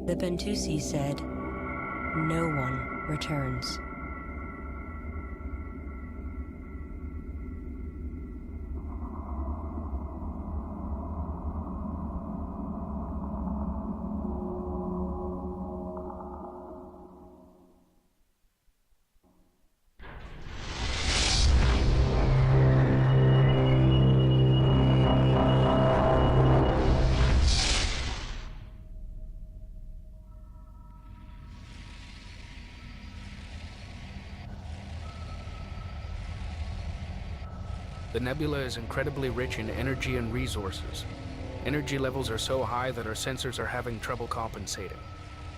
The Bentusi said, no one returns. The nebula is incredibly rich in energy and resources. Energy levels are so high that our sensors are having trouble compensating.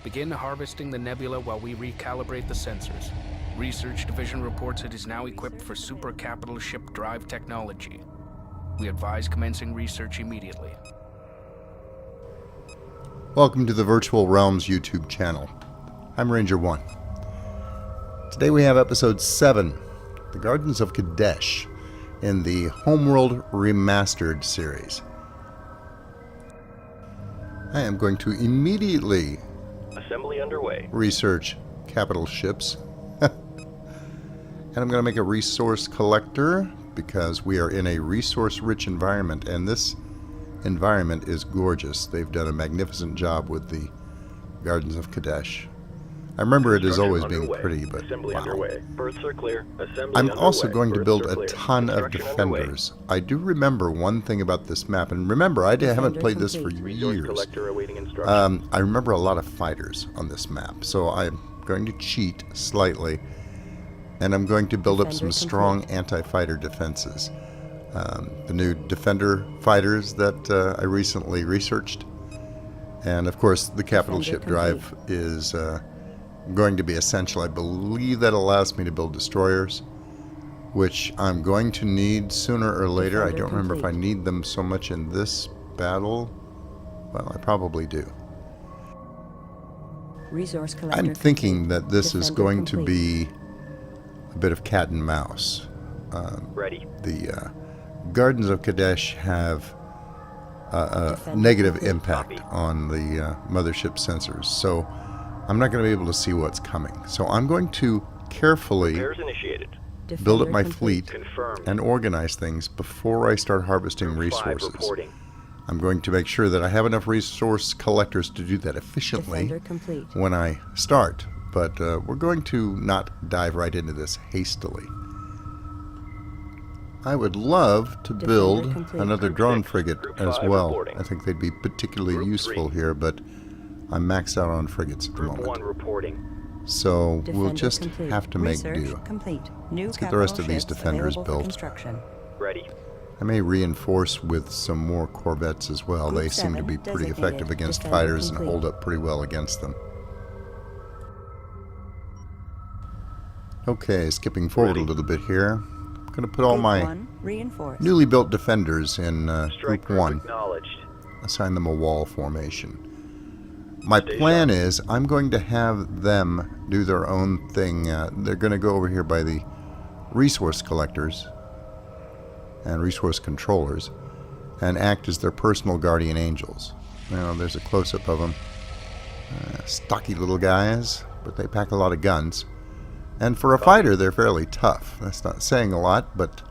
Begin harvesting the nebula while we recalibrate the sensors. Research Division reports it is now equipped for super capital ship drive technology. We advise commencing research immediately. Welcome to the Virtual Realms YouTube channel. I'm Ranger 1. Today we have Episode 7, The Gardens of Kadesh, in the Homeworld Remastered series. I am going to immediately assembly underway. Research capital ships. And I'm going to make a resource collector because we are in a resource-rich environment, and this environment is gorgeous. They've done a magnificent job with the Gardens of Kadesh. I remember it as always being pretty, but wow. Berths are clear. I'm also going to build a ton of defenders. I do remember one thing about this map, and remember, I haven't played this for years. I remember a lot of fighters on this map, so I'm going to cheat slightly, and I'm going to build up some strong anti-fighter defenses. The new defender fighters that I recently researched, and of course the capital ship drive is going to be essential. I believe that allows me to build destroyers, which I'm going to need sooner or later. I don't remember if I need them so much in this battle. Well, I probably do. I'm thinking that this is going to be a bit of cat and mouse. Ready. The Gardens of Kadesh have a negative impact on the mothership sensors, so I'm not going to be able to see what's coming. So I'm going to carefully build up my fleet and organize things before I start harvesting resources. I'm going to make sure that I have enough resource collectors to do that efficiently when I start, but we're going to not dive right into this hastily. I would love to build another drone frigate as well. I think they'd be particularly useful here, but I'm maxed out on frigates at the moment. So we'll just have to make do. Let's get the rest of these defenders built. Ready. I may reinforce with some more corvettes as well. They seem to be pretty effective against fighters and hold up pretty well against them. Okay, skipping forward a little bit here. I'm going to put all my newly built defenders in Group 1. Assign them a wall formation. My plan is I'm going to have them do their own thing. They're going to go over here by the resource collectors and resource controllers and act as their personal guardian angels. Now, there's a close-up of them. Stocky little guys, but they pack a lot of guns. And for a fighter, they're fairly tough. That's not saying a lot, but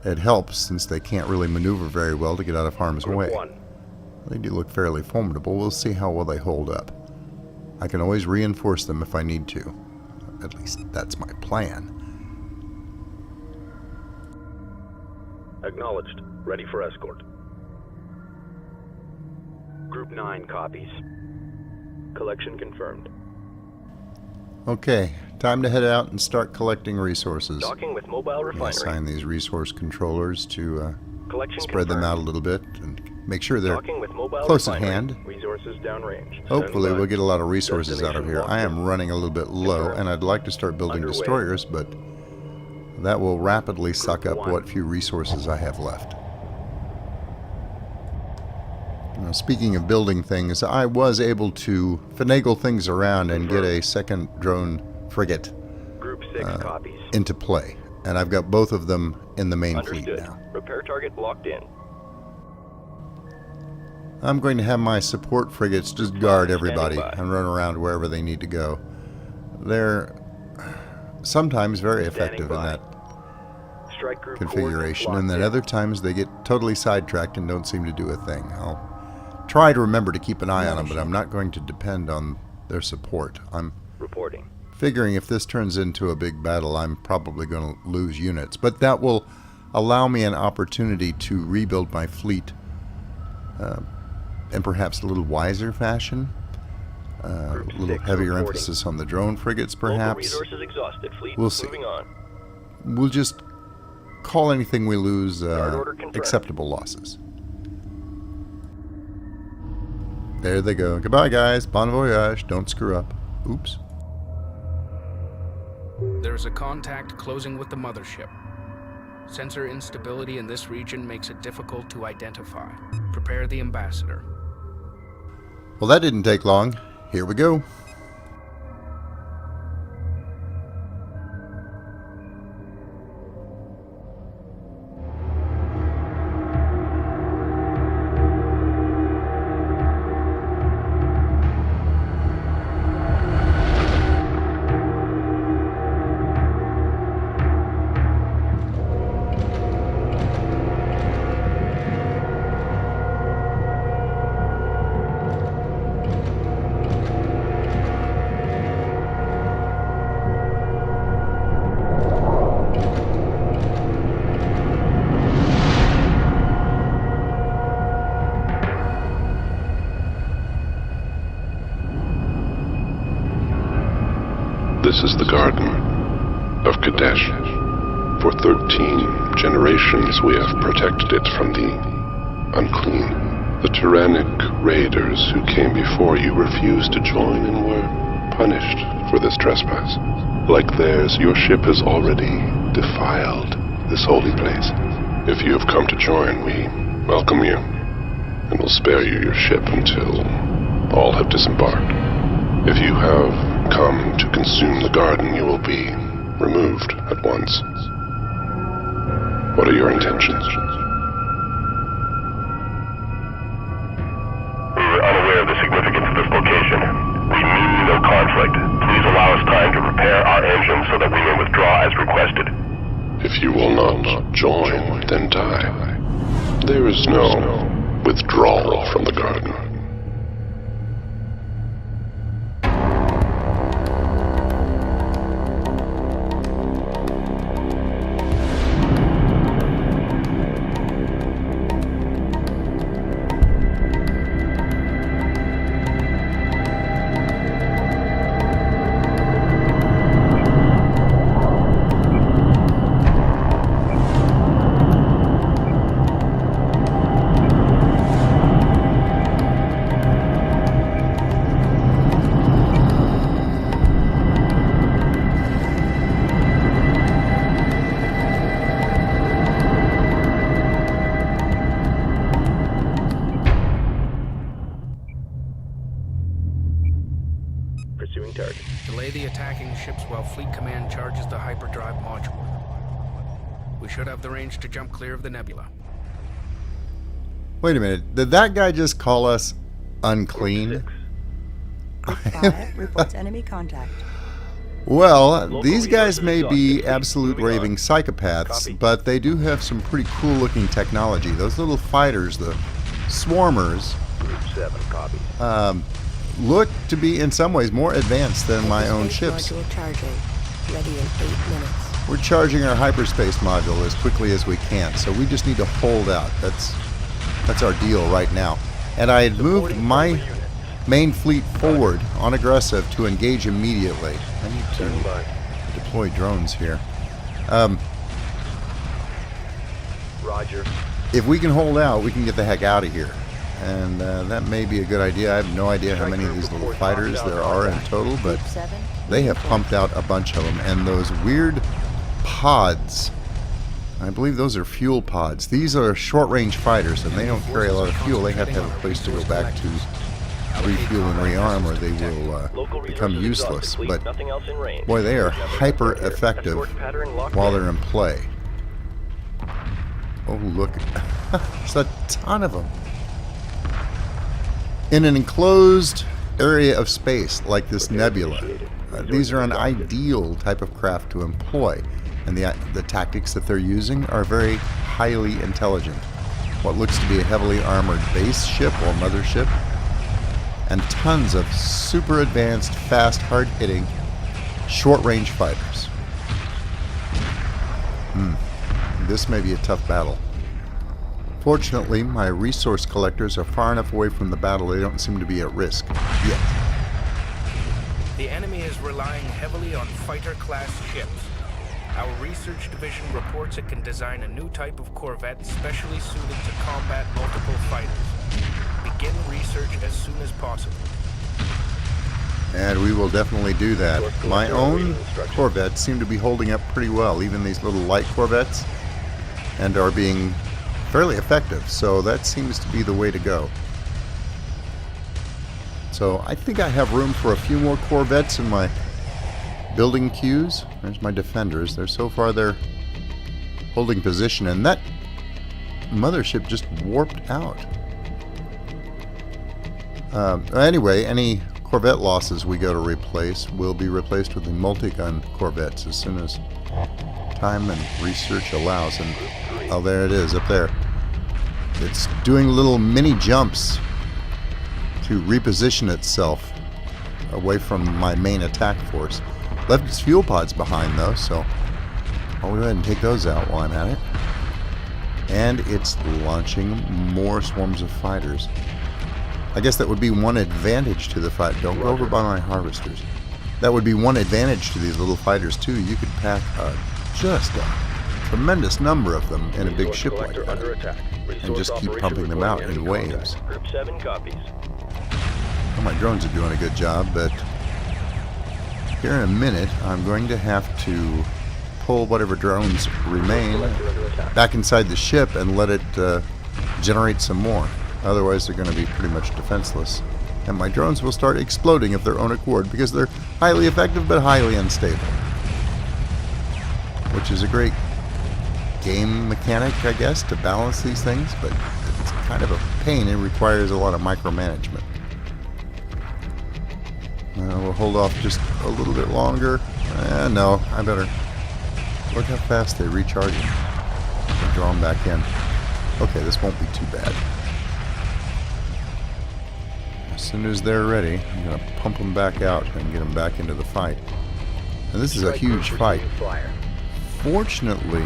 it helps since they can't really maneuver very well to get out of harm's way. They do look fairly formidable. We'll see how well they hold up. I can always reinforce them if I need to. At least that's my plan. Acknowledged. Ready for escort. Group 9 copies. Collection confirmed. Okay, time to head out and start collecting resources. Docking with mobile refinery. Assign these resource controllers to spread them out a little bit and make sure they're close at hand. Resources downrange. Hopefully we'll get a lot of resources out of here. I am running a little bit low, and I'd like to start building destroyers, but that will rapidly suck up what few resources I have left. Now, speaking of building things, I was able to finagle things around and get a second drone frigate into play. And I've got both of them in the main fleet now. Repair target locked in. I'm going to have my support frigates just guard everybody and run around wherever they need to go. They're sometimes very effective in that configuration, and then other times they get totally sidetracked and don't seem to do a thing. I'll try to remember to keep an eye on them, but I'm not going to depend on their support. I'm figuring if this turns into a big battle, I'm probably going to lose units, but that will allow me an opportunity to rebuild my fleet in perhaps a little wiser fashion. A little heavier emphasis on the drone frigates, perhaps. We'll see. We'll just call anything we lose acceptable losses. There they go. Goodbye, guys. Bon voyage. Don't screw up. Oops. There's a contact closing with the mothership. Sensor instability in this region makes it difficult to identify. Prepare the ambassador. Well, that didn't take long. Here we go. This is the garden of Kadesh. For 13 generations we have protected it from the unclean. The tyrannic raiders who came before you refused to join and were punished for this trespass. Like theirs, your ship has already defiled this holy place. If you have come to join, we welcome you, and will spare you your ship until all have disembarked. If you have come to consume the garden, you will be removed at once. What are your intentions? We were unaware of the significance of this location. We mean no conflict. Please allow us time to repair our engines so that we may withdraw as requested. If you will not join, then die. There is no withdrawal from the garden. Delay the attacking ships while Fleet Command charges the hyperdrive module. We should have the range to jump clear of the nebula. Wait a minute. Did that guy just call us unclean? Group 5 reports enemy contact. Well, these guys may be absolute raving psychopaths, but they do have some pretty cool looking technology. Those little fighters, the swarmers, Group 7 copies. Look to be in some ways more advanced than my own ships. Module charging. Ready in 8 minutes. We're charging our hyperspace module as quickly as we can, so we just need to hold out. That's our deal right now. And I had moved my main fleet forward on aggressive to engage immediately. I need to deploy drones here. Roger. If we can hold out, we can get the heck out of here. And that may be a good idea. I have no idea how many of these little fighters there are in total, but they have pumped out a bunch of them. And those weird pods, I believe those are fuel pods. These are short-range fighters, and they don't carry a lot of fuel. They have to have a place to go back to refuel and rearm, or they will become useless. But boy, they are hyper-effective while they're in play. Oh, look. There's a ton of them. In an enclosed area of space like this nebula, these are an ideal type of craft to employ, and the tactics that they're using are very highly intelligent. What looks to be a heavily armored base ship or mothership, and tons of super advanced, fast, hard-hitting, short-range fighters. This may be a tough battle. Fortunately, my resource collectors are far enough away from the battle they don't seem to be at risk yet. The enemy is relying heavily on fighter-class ships. Our research division reports it can design a new type of corvette specially suited to combat multiple fighters. Begin research as soon as possible. And we will definitely do that. My own corvettes seem to be holding up pretty well, even these little light corvettes, and are being fairly effective, so that seems to be the way to go. So I think I have room for a few more corvettes in my building queues. There's my defenders. They're holding position, and that mothership just warped out. Anyway, any corvette losses we go to replace will be replaced with the multi-gun corvettes as soon as time and research allows. And oh, there it is up there. It's doing little mini jumps to reposition itself away from my main attack force. Left its fuel pods behind though, so I'll go ahead and take those out while I'm at it. And it's launching more swarms of fighters. I guess that would be one advantage to the fight. Don't go over by my harvesters. That would be one advantage to these little fighters too. You could pack just a tremendous number of them in a big ship like that, and just keep pumping them out in waves. Group 7 copies. Well, my drones are doing a good job, but here in a minute I'm going to have to pull whatever drones remain back inside the ship and let it generate some more. Otherwise they're going to be pretty much defenseless, and my drones will start exploding of their own accord because they're highly effective but highly unstable, which is a great game mechanic, I guess, to balance these things, but it's kind of a pain. It requires a lot of micromanagement. We'll hold off just a little bit longer. No, I better look how fast they recharge them. I'll draw them back in. Okay, this won't be too bad. As soon as they're ready, I'm going to pump them back out and get them back into the fight. And this is a huge fight. Fortunately,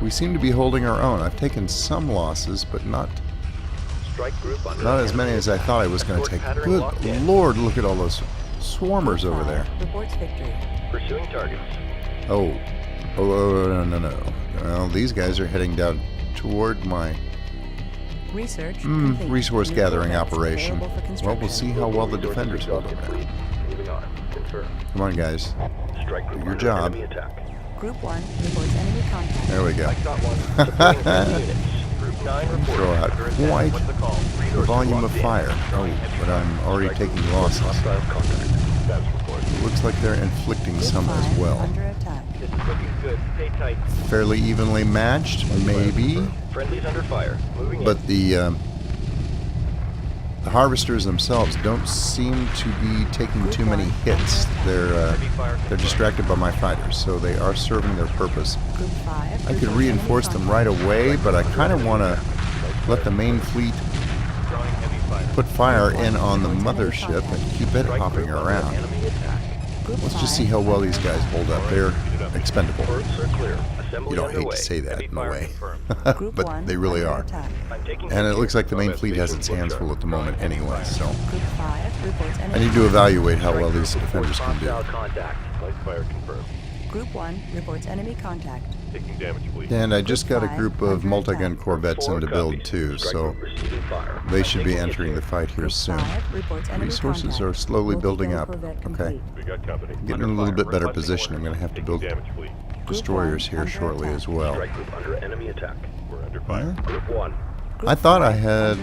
we seem to be holding our own. I've taken some losses, but not as many as I thought I was going to take. Good Lord, look at all those swarmers over there. Reports victory. Pursuing targets. Oh, no. Well, these guys are heading down toward my Research resource gathering operation. Well, we'll see how well the defenders hold up. Moving on. Confirm. Come on, guys. Strike group Do your under job. enemy attack. Group 1 reports enemy contact. There we go. Strike dot 1. Deploying friendly units. Group 9 reporting. Throw out Under attack. quite What's the call? the Resources volume of locked in. fire. Oh, but I'm already Strike taking group losses. hostile contact. That's reported. It looks like they're inflicting Group some 5 as well. under attack. This is looking good. Stay tight. Fairly evenly matched, maybe, Friendlies under fire. Moving but in. the harvesters themselves don't seem to be taking too many hits. They're distracted by my fighters, so they are serving their purpose. Group 5 I could reports reinforce enemy them right away, but I kind of want to let the main fleet Drawing heavy fire. put fire in on the mothership and keep it Strike hopping group under around. enemy attack. Group Let's just 5 see how well under these guys attack. hold up. They're expendable. Birds are clear. Assembly You don't hate underway. to say that Heavy in a fire way, confirmed. Group but 1 they really under are. attack. I'm taking And it hits looks here. like the main fleet has its hands full at the moment anyway, so Group 5 reports enemy I need to evaluate how well these defenders can do. Hostile contact. Light fire confirmed. Group 1 reports enemy contact. Taking damage, please. And I just got a Group group 5 of under multi-gun attack. corvettes Four into build copies. too, Strike so group receiving fire. they I'm should be taking entering the hits fight here Group soon. 5 reports enemy Resources contact. are slowly building Multi-gun up. corvette Okay, complete. We got company. getting in a little bit better position. I'm going to have to build Damage, please. destroyers here under shortly attack. as well. Strike group under enemy attack. We're under fire. Group 1. I thought I had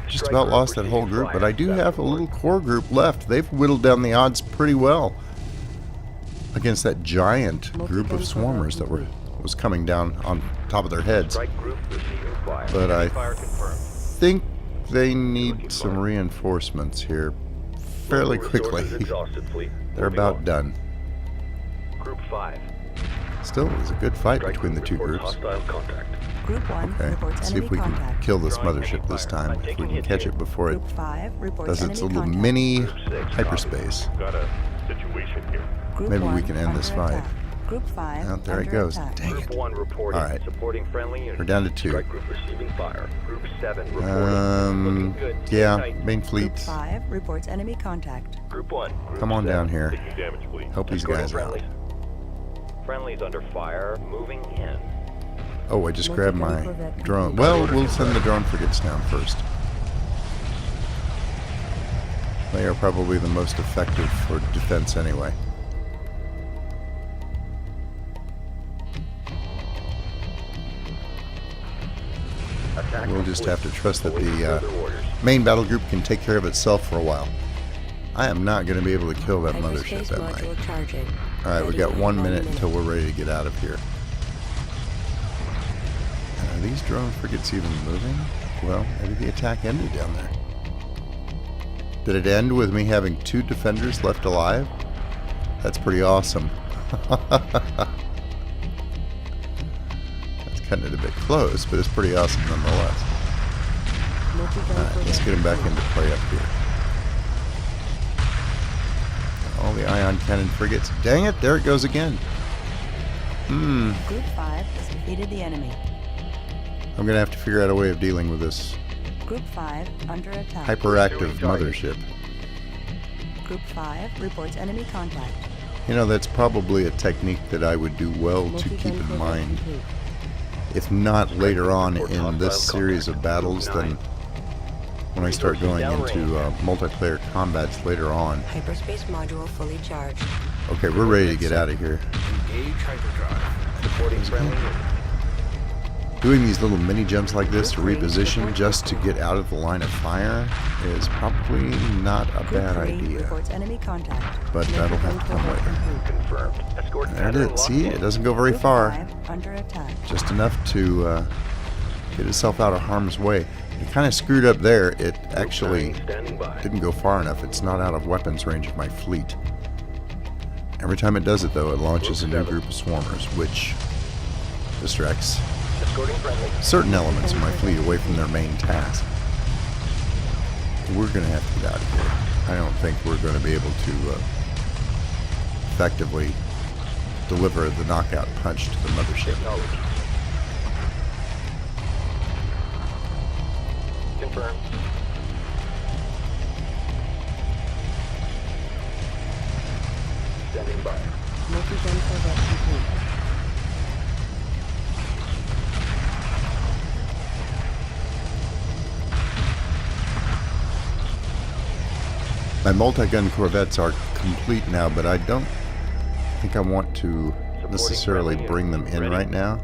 just about lost that whole group, but I do have a little core group left. They've whittled down the odds pretty well against that giant group of swarmers that was coming down on top of their heads. Strike group receiving fire. But I Heavy fire confirmed. think they need some reinforcements here fairly quickly. Exhausted, fleet. They're Moving about on. done. Group 5. Still, it was a good fight Strike between the group two reports groups. hostile contact. Group 1 Okay, reports let's see enemy if we can contact. kill this Drawing mothership enemy this fire. time. I'm If we taking can hits catch here. it before it Group 5 reports does enemy its little contact. mini Group 6, hyperspace. copy. Got a situation here. Group Maybe we 1 can end this under fight. attack. Group 5 Oh, there it under goes. attack. Dang Group it. 1 reporting. All right. Supporting friendly units. We're down to 2. Strike group receiving fire. Group 7 reporting. Looking good. Stay Yeah, tight. main Group fleet. 5 reports enemy contact. Group 1. Group Come on 7, down here. Taking damage, please. Help these Escorting guys out. friendlies. Friendlies under fire. Moving in. Oh, I just grabbed my Multi-gun drone. Well, we'll send the drone frigates down first. They are probably the most effective for defense anyway. Attack We'll just have to trust that Awaiting the further orders. main battle group can take care of itself for a while. I am not going to be able to kill that Hyperspace mothership, am I? module charging. Alright, we got 1 minute until we're ready to get out of here. Are these drone frigates even moving? Well, maybe the attack ended down there. Did it end with me having 2 defenders left alive? That's pretty awesome. That's cutting it a bit close, but it's pretty awesome nonetheless. Alright, let's get him back into play up here. All the ion cannon frigates. Dang it, there it goes again. Group 5 has defeated the enemy. I'm going to have to figure out a way of dealing with this Group 5 under attack. hyperactive mothership. Group 5 reports enemy contact. You know, that's probably a technique that I would do well to keep Multi-gun in program mind. complete. If not later on in this series of battles, then when I start going into multiplayer combats later on. Hyperspace module fully charged. Okay, we're ready to get out of here. Engage hyperdrive. Supporting friendly units. Doing these little mini jumps like this to reposition just to get out of the line of fire is probably not a Group bad 3 idea. reports enemy contact. But that'll have to come later. Confirmed. Escort There it pattern is. See, locked it in. doesn't go very Group far. 5 under attack. Just enough to get itself out of harm's way. It kind of screwed up there. It actually Standing by. didn't go far enough. It's not out of weapons range of my fleet. Every time it does it, though, it launches a new group of swarmers, which distracts Escorting friendly. certain elements of my fleet away from their main task. We're going to have to get out of here. I don't think we're going to be able to effectively deliver the knockout punch to the mothership. Acknowledged. Confirmed. Standing by. Multi-gun corvette complete. My multi-gun corvettes are complete now, but I don't think I want to necessarily bring them in right now,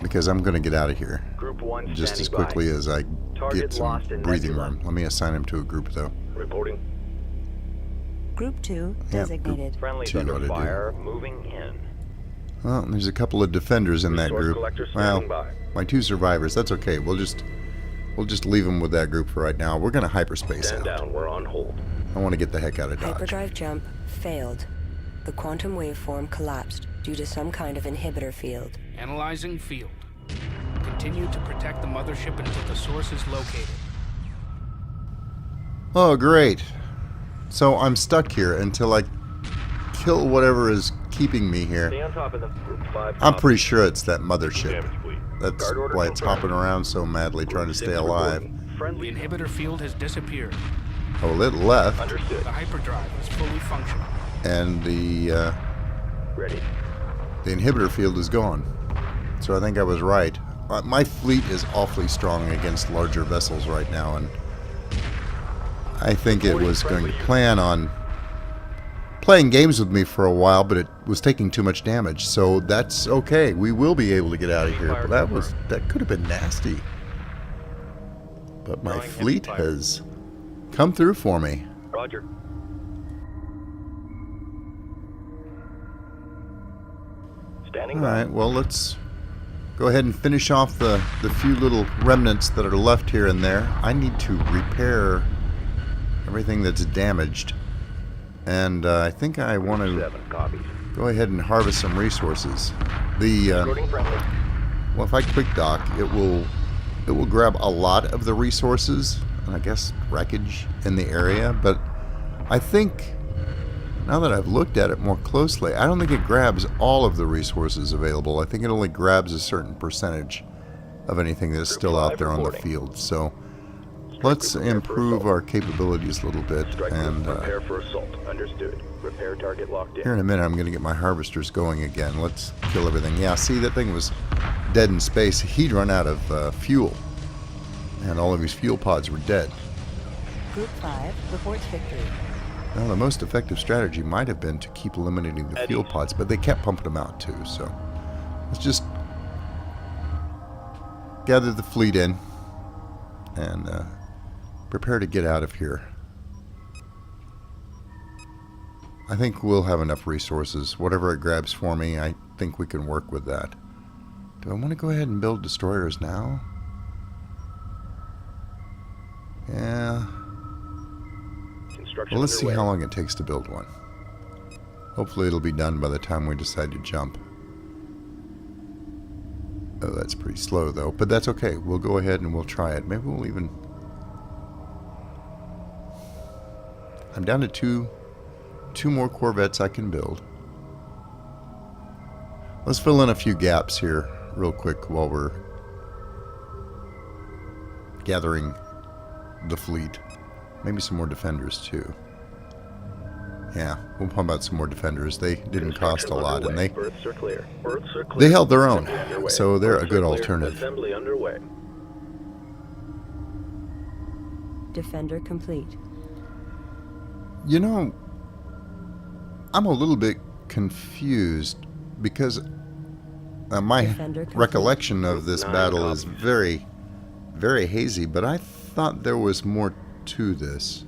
because I'm going to get out of here Group 1 just as standing by. quickly as I Target get some lost in breathing nebula. room. Let me assign them to a group, though. Reporting. Group 2 Yeah, designated. Friendlies Two ought to under do. fire. Moving in. Well, there's a couple of defenders in that Resource group. collector Well, standing by. my 2 survivors. That's okay. We'll just leave them with that group for right now. We're going to hyperspace Stand out. down. We're on hold. I want to get the heck out of Dodge. Hyperdrive jump failed. The quantum waveform collapsed due to some kind of inhibitor field. Analyzing field. Continue to protect the mothership until the source is located. Oh, great. So I'm stuck here until I kill whatever is keeping me here. Stay on top of them. Group 5. I'm pretty sure it's that mothership. Damage, please. That's Guard order why it's confirmed. hopping around so madly trying to Group stay 6 alive. reporting. The Friendly. inhibitor field has disappeared. Oh, well, it left, Understood. The hyperdrive is fully functional. and the Ready. inhibitor field is gone. So I think I was right. My fleet is awfully strong against larger vessels right now, and I think it was going to plan on playing games with me for a while, but it was taking too much damage. So that's okay. We will be able to get out of here. But that could have been nasty. But my fleet has come through for me. Roger. Standing All by. right. Well, let's go ahead and finish off the few little remnants that are left here and there. I need to repair everything that's damaged. And I think I want to go ahead and harvest some resources. Well, if I quick dock, it will grab a lot of the resources, and I guess wreckage in the area, but I think, now that I've looked at it more closely, I don't think it grabs all of the resources available. I think it only grabs a certain percentage of anything that's still out there on the field. So let's improve our capabilities a little bit, and prepare for assault. Understood. Repair target locked in. Here in a minute I'm going to get my harvesters going again. Let's kill everything. Yeah, see, that thing was dead in space. He'd run out of fuel, and all of his fuel pods were dead. Group 5 reports victory. Well, the most effective strategy might have been to keep eliminating the fuel pods, but they kept pumping them out too, so let's just gather the fleet in and prepare to get out of here. I think we'll have enough resources. Whatever it grabs for me, I think we can work with that. Do I want to go ahead and build destroyers now? Yeah. Well, let's see how long it takes to build one. Hopefully it'll be done by the time we decide to jump. Oh, that's pretty slow though, but that's okay. We'll go ahead and we'll try it. Maybe we'll even... I'm down to two more Corvettes I can build. Let's fill in a few gaps here real quick while we're gathering the fleet. Maybe some more defenders too. Yeah, we'll pump out some more defenders. They didn't cost a lot, and they held their own, so they're a good alternative. Assembly underway. Defender complete. You know, I'm a little bit confused because my recollection of this battle is very, very hazy, but I thought there was more to this.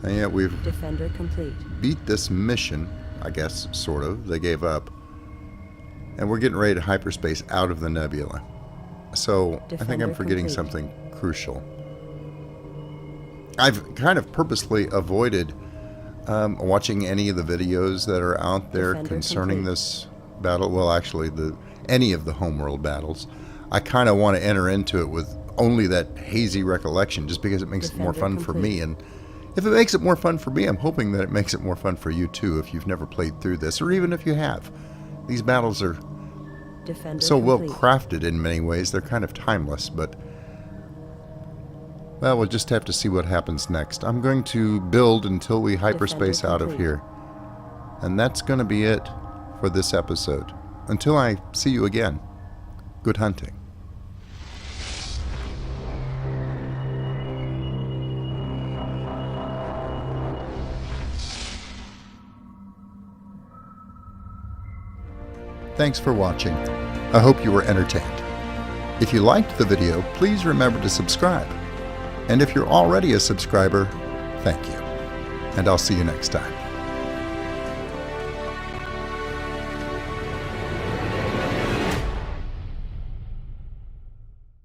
And yet we've Defender complete. beat this mission, I guess, sort of. They gave up. And we're getting ready to hyperspace out of the nebula. So I think I'm forgetting something crucial. I've kind of purposely avoided watching any of the videos that are out there concerning this battle. Well, actually, any of the Homeworld battles. I kind of want to enter into it with only that hazy recollection, just because it makes it more fun for me. And if it makes it more fun for me, I'm hoping that it makes it more fun for you too, if you've never played through this, or even if you have. These battles are so well crafted in many ways. They're kind of timeless, but well, we'll just have to see what happens next. I'm going to build until we hyperspace out of here. And that's going to be it for this episode. Until I see you again, good hunting. Thanks for watching. I hope you were entertained. If you liked the video, please remember to subscribe. And if you're already a subscriber, thank you. And I'll see you next time.